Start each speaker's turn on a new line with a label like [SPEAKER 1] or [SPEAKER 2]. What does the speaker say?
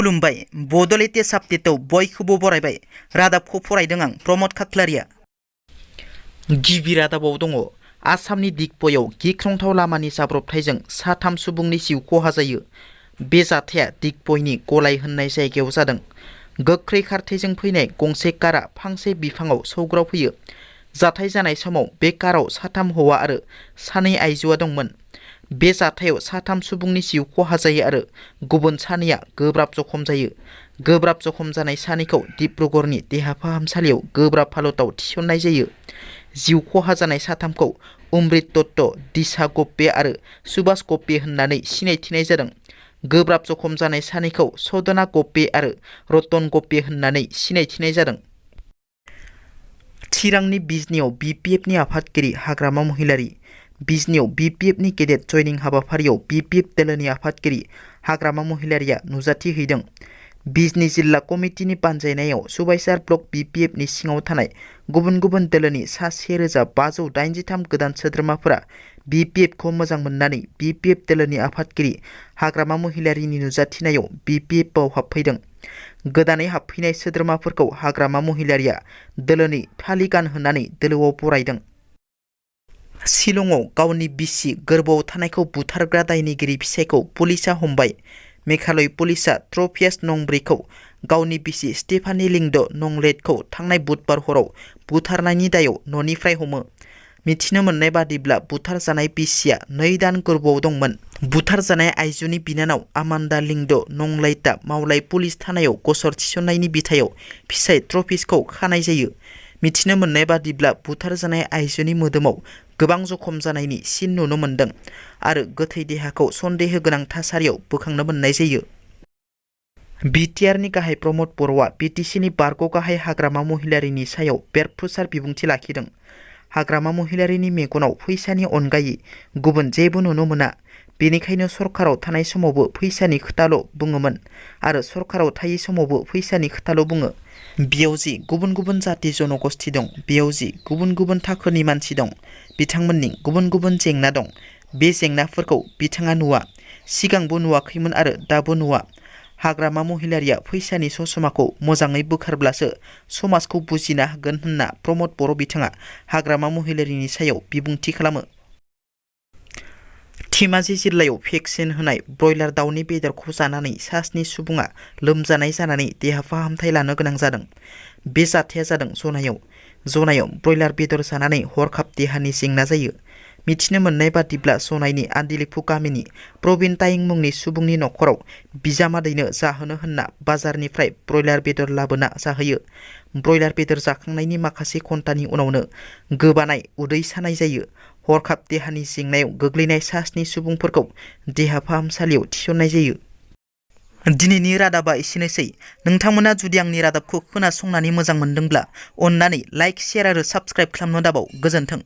[SPEAKER 1] खुलुमबाय बड'लेटेस्ट आपडेटआव बयखौबो बरायबाय। रादाबखौ फरायदों आं प्रमद खाख्लारिया। गिबि रादाबाव दङ आसामनि दिगबयआव गिख्रंथाव लामानि जाब्रबथायजों साथाम सुबुंनि जिउ खहा जायो। बे जाथाया दिगबयनि गलाय होननाय जायगायाव जादों। गोख्रै खारथाइजों फैनाय गंसे कारा फांसे बिफाङाव सौग्रावफैयो। जाथाय जानाय समाव बे काराव साथाम हौवा आरो सानै आइजोआ दंमोन। बे जाथायाव साथाम सुबुंनि जिउ खहा जायो आरो गुबुन सानैया गोब्राब जखम जायो। गोब्राब जखम जानाय सानैखौ डिब्रुगड़नि देहा फाहामसालियाव गोब्राब हालोदाव थिसननाय जायो। जिउ खहा जानाय साथामखौ अमृत दत्त, दिशा गप्पे आरो सुभाष गप्पे होननानै सिनायथिनाय जादों। गोब्राब जखम जानाय सानैखौ सदना गप्पे आरो रतन गप्पे होननानै सिनायथिनाय जादों। चिरांनि बिजनीआव BPFनि आफादगिरि हाग्रामा महिलारि। बिजनीआव BPFनि गेदेर जयनिं हाबाफारियाव BPF दोलोनि आफादगिरि हाग्रामा महिलारिया नुजाथिहैदों। बिजनी जिल्ला कमिटिनि बानजायनायाव सुबाइझार ब्लक BPFनि सिङाव थानाय गुबुन गुबुन दोलोनि सा 1583 गोदान सोद्रोमाफोरा BPFखौ मोजां मोननानै BPF दोलोनि आफादगिरि हाग्रामा महिलारिनि नुजाथिनायाव BPFआव हाबफैदों। गोदानै हाबफैनाय सोद्रोमाफोरखौ हाग्रामा महिलारिया दोलोनि फालि गानहोनानै दोलोआव बरायदों। शिलंआव गावनि बिसि गोर्बोआव थानायखौ बुथारग्रा दायनिगिरि फिसायखौ पुलिसआ हमबाय। मेघालय पुलिसआ ट्रपियास नं 4 खौ गावनि बिसि स्टेफानी लिंड नंलेटखौ थांनाय बुधबार हराव बुथारनायनि दायाव न'निफ्राय हमो। मिथिनो मोननाय बादिब्ला बुथारजानाय बिसिया 2 दान गोर्बोआव दंमोन। बुथारजानाय आइजोनि बिनानाव आमान्डा लिंड नंलाइटआ मावलाय पुलिस थानायाव गसर थिसननायनि बिथायाव फिसाय ट्रपिसखौ खानाय जायो। मिथिनो मोननाय बादिब्ला बुथारजानाय आइजोनि मोदोमाव गोबां जखम जानायनि सिन नुनो मोन्दों आरो गोथै देहाखौ सन्देह गोनां थासारियाव बोखांनो मोननाय जायो। बिटिआरनि गाहाय प्रमद बर'आ बिटिसिनि बारग' गाहाय हाग्रामा महिलारिनि सायाव बेरफ्रुसार बिबुंथि लाखिदों। हाग्रामा महिलारिनि मेगनाव फैसानि अनगायै गुबुन जेबो नुनो मोना। बेनिखायनो सरकाराव थानाय समावबो फैसानि खोथाल' बुङोमोन आरो सरकाराव थायै समावबो फैसानि खोथाल' बुङो। बेयाव जि गुबुन गुबुन जाति जनगोष्ठी दं, बेयाव जि गुबुन गुबुन थाखोनि मानसि दं, बिथांमोननि गुबुन गुबुन जेंना दं। बे जेंनाफोरखौ बिथाङा नुवा, सिगांबो नुवाखैमोन आरो दाबो नुवा। हाग्रामा महिलारिया फैसानि ससमाखौ मोजाङै बोखारब्लासो समाजखौ बुजिनो हागोन होनना प्रमद बर' बिथाङा हाग्रामा महिलारिनि सायाव बिबुंथि खालामो। धेमाजि जिल्लायाव भेक्सिन होनाय ब्रयलार दाउनि बेदरखौ जानानै सा 7 सुबुङा लोमजानाय जानानै देहा फाहामथाय लानो गोनां जादों। बे जाथाया जादों जनायाव। जनायाव ब्रयलार बेदर जानानै हरखाब देहानि जेंना जायो। मिथिनो मोननाय बादिब्ला जनायनि आन्दिलिफु गामिनि प्रबिन तायें मुंनि सुबुंनि न'खराव बिजामादैनो जाहोनो होनना बाजारनिफ्राय ब्रयलार बेदर लाबोना जाहोयो। ब्रयलार बेदर जाखांनायनि माखासे घन्टानि उनावनो गोबानाय, उदै सानाय जायो। हरखाब देहानि जेंनायाव गोग्लैनाय सा 7 सुबुंफोरखौ देहा फाहामसालियाव थिसननाय जायो। दिनैनि रादाबा एसेनोसै। नोंथांमोना जुदि आंनि रादाबखौ खोनासंनानै मोजां मोनदोंब्ला अन्नानै लाइक, शेयार आरो साबस्क्राइब खालामनो दाबाव। गोजोन्थों।